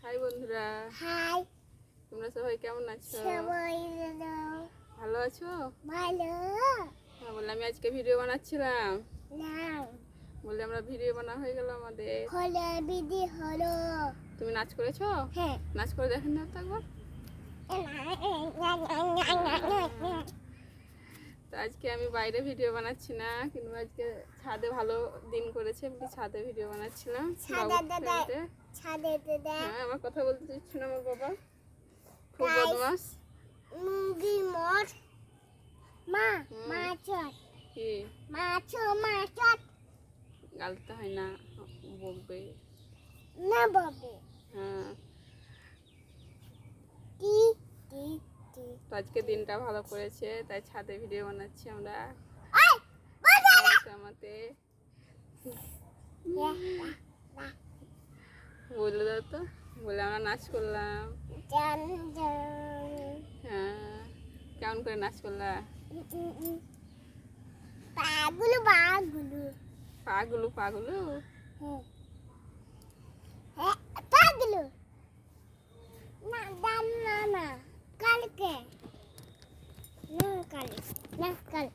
High বন্ধুরা, high তোমরা সবাই কেমন আছো? সবাই ভালো আছো? ভালো হ্যাঁ, বললাম আমি আজকে ভিডিও বানাচ্ছিলাম। নাও বললে আমরা ভিডিও বানা হয়ে গেল আমাদের। হলো বিধি হলো তুমি নাচ করেছো? হ্যাঁ নাচ করে দেখেন না তো একবার। তো আজকে আমি বাইরে ভিডিও বানাচ্ছি না, কিন্তু আজকে ছাদে ভালো দিন করেছে, আমি ছাদে ভিডিও বানাচ্ছিলাম। হ্যাঁ, আমার কথা বলতে দিচ্ছি না আমার বাবা, খুব বদমাস। মুরগি মর মা মাছ কি মাছ গালতে হয় না, বকবে না বাবু হ্যাঁ। টি টি টি তো আজকে দিনটা ভালো করেছে, তাই ছাদে ভিডিও বানাচ্ছি আমরা। আই আমাতে বলে দাও তো, বলে আমরা নাচ করলাম। জান হ্যাঁ, কেমন করে নাচ করলা? পাগুলো পাগুলো পাগুলো। হ্যাঁ পাগুলো না দাম না কালকে না কাল